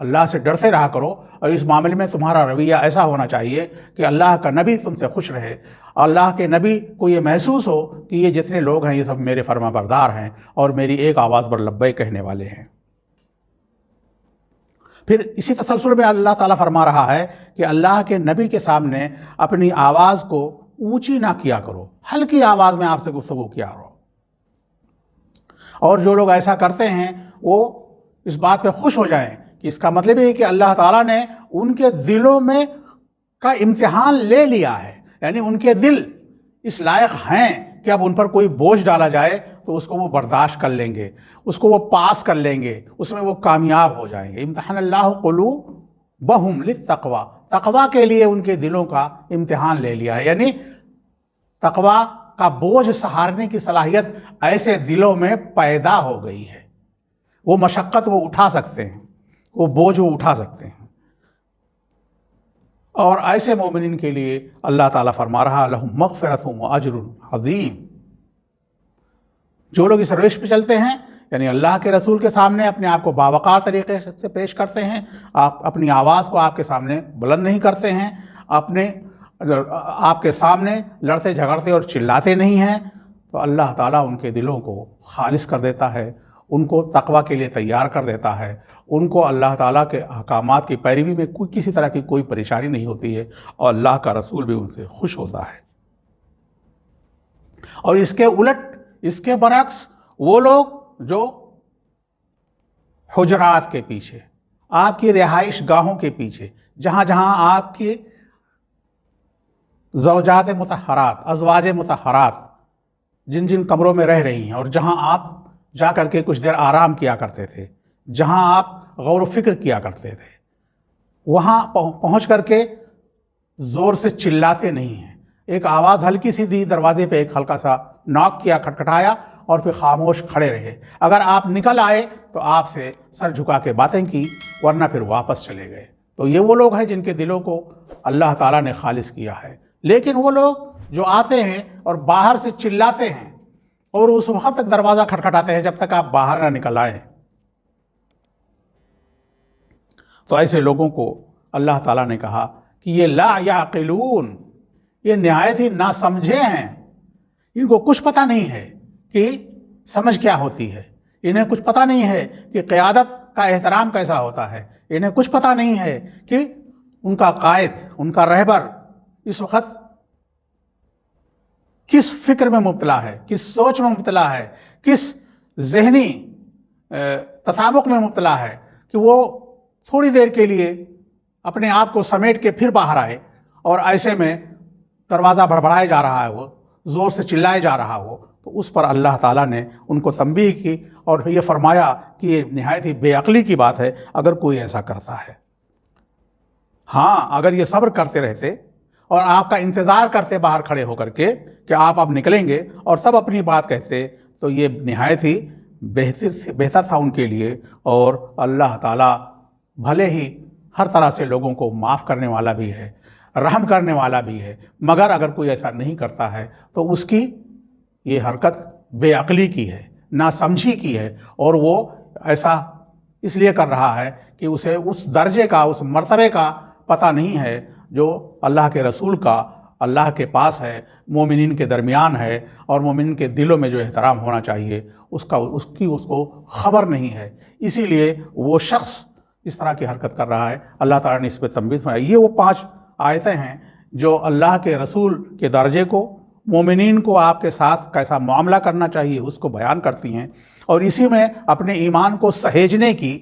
اللہ سے ڈرتے رہا کرو، اور اس معاملے میں تمہارا رویہ ایسا ہونا چاہیے کہ اللہ کا نبی تم سے خوش رہے، اللہ کے نبی کو یہ محسوس ہو کہ یہ جتنے لوگ ہیں یہ سب میرے فرما بردار ہیں اور میری ایک آواز پر لبیک کہنے والے ہیں۔ پھر اسی تسلسل میں اللہ تعالیٰ فرما رہا ہے کہ اللہ کے نبی کے سامنے اپنی آواز کو اونچی نہ کیا کرو، ہلکی آواز میں آپ سے گفتگو کیا کرو۔ اور جو لوگ ایسا کرتے ہیں وہ اس بات پہ خوش ہو جائیں کہ اس کا مطلب یہ ہے کہ اللہ تعالیٰ نے ان کے دلوں میں کا امتحان لے لیا ہے، یعنی ان کے دل اس لائق ہیں کہ اب ان پر کوئی بوجھ ڈالا جائے تو اس کو وہ برداشت کر لیں گے، اس کو وہ پاس کر لیں گے، اس میں وہ کامیاب ہو جائیں گے۔ امتحان اللہ قلوبہم للتقوی، تقوی کے لیے ان کے دلوں کا امتحان لے لیا ہے، یعنی تقوی کا بوجھ سہارنے کی صلاحیت ایسے دلوں میں پیدا ہو گئی ہے، وہ مشقت وہ اٹھا سکتے ہیں، وہ بوجھ وہ اٹھا سکتے ہیں۔ اور ایسے مومنین کے لیے اللہ تعالیٰ فرما رہا لہم مغفرۃ واجر عظیم، جو لوگ اس روش پہ چلتے ہیں، یعنی اللہ کے رسول کے سامنے اپنے آپ کو باوقار طریقے سے پیش کرتے ہیں، آپ اپنی آواز کو آپ کے سامنے بلند نہیں کرتے ہیں، آپ کے سامنے لڑتے جھگڑتے اور چلاتے نہیں ہیں، تو اللہ تعالیٰ ان کے دلوں کو خالص کر دیتا ہے، ان کو تقوی کے لیے تیار کر دیتا ہے، ان کو اللہ تعالیٰ کے احکامات کی پیروی میں کسی طرح کی کوئی پریشانی نہیں ہوتی ہے، اور اللہ کا رسول بھی ان سے خوش ہوتا ہے۔ اور اس کے الٹ، اس کے برعکس وہ لوگ جو حجرات کے پیچھے، آپ کی رہائش گاہوں کے پیچھے، جہاں جہاں آپ کی زوجات مطہرات، ازواج مطہرات جن جن کمروں میں رہ رہی ہیں، اور جہاں آپ جا کر کے کچھ دیر آرام کیا کرتے تھے، جہاں آپ غور و فکر کیا کرتے تھے، وہاں پہنچ کر کے زور سے چلاتے نہیں ہیں، ایک آواز ہلکی سی دی، دروازے پہ ایک ہلکا سا ناک کیا، کھٹکھٹایا، اور پھر خاموش کھڑے رہے۔ اگر آپ نکل آئے تو آپ سے سر جھکا کے باتیں کی، ورنہ پھر واپس چلے گئے۔ تو یہ وہ لوگ ہیں جن کے دلوں کو اللہ تعالیٰ نے خالص کیا ہے۔ لیکن وہ لوگ جو آتے ہیں اور باہر سے چلاتے ہیں اور اس وقت تک دروازہ کھٹکھٹاتے ہیں جب تک آپ باہر نہ نکل آئیں، تو ایسے لوگوں کو اللہ تعالیٰ نے کہا کہ یہ لا یعقلون، یہ نہایت ہی ناسمجھے ہیں، ان کو کچھ پتہ نہیں ہے کہ سمجھ کیا ہوتی ہے، انہیں کچھ پتہ نہیں ہے کہ قیادت کا احترام کیسا ہوتا ہے، انہیں کچھ پتہ نہیں ہے کہ ان کا قائد، ان کا رہبر اس وقت کس فکر میں مبتلا ہے، کس سوچ میں مبتلا ہے، کس ذہنی تطابق میں مبتلا ہے کہ وہ تھوڑی دیر کے لیے اپنے آپ کو سمیٹ کے پھر باہر آئے، اور ایسے میں دروازہ بڑبڑائے جا رہا ہے، وہ زور سے چلائے جا رہا ہو، تو اس پر اللہ تعالیٰ نے ان کو تنبیہ کی اور یہ فرمایا کہ یہ نہایت ہی بے عقلی کی بات ہے اگر کوئی ایسا کرتا ہے۔ ہاں، اگر یہ صبر کرتے رہتے اور آپ کا انتظار کرتے باہر کھڑے ہو کر کے کہ آپ اب نکلیں گے اور تب اپنی بات کہتے، تو یہ نہایت ہی بہتر تھا ان کے لیے، اور اللہ تعالیٰ بھلے ہی ہر طرح سے لوگوں کو معاف کرنے والا بھی ہے، رحم کرنے والا بھی ہے، مگر اگر کوئی ایسا نہیں کرتا ہے تو اس کی یہ حرکت بے عقلی کی ہے، ناسمجھی کی ہے، اور وہ ایسا اس لیے کر رہا ہے کہ اسے اس درجے کا، اس مرتبے کا پتہ نہیں ہے جو اللہ کے رسول کا اللہ کے پاس ہے، مومنین کے درمیان ہے، اور مومنین کے دلوں میں جو احترام ہونا چاہیے اس کو خبر نہیں ہے، اسی لیے وہ شخص اس طرح کی حرکت کر رہا ہے۔ اللہ تعالیٰ نے اس پہ تنبیہ فرمائی۔ یہ وہ 5 آیتیں ہیں جو اللہ کے رسول کے درجے کو، مومنین کو آپ کے ساتھ کیسا معاملہ کرنا چاہیے اس کو بیان کرتی ہیں، اور اسی میں اپنے ایمان کو سہیجنے کی،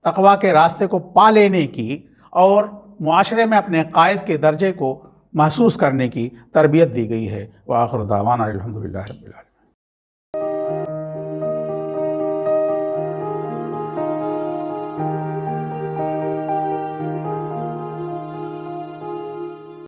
تقوی کے راستے کو پا لینے کی، اور معاشرے میں اپنے قائد کے درجے کو محسوس کرنے کی تربیت دی گئی ہے۔ وآخر دعوانا الحمدللہ رب العالمین۔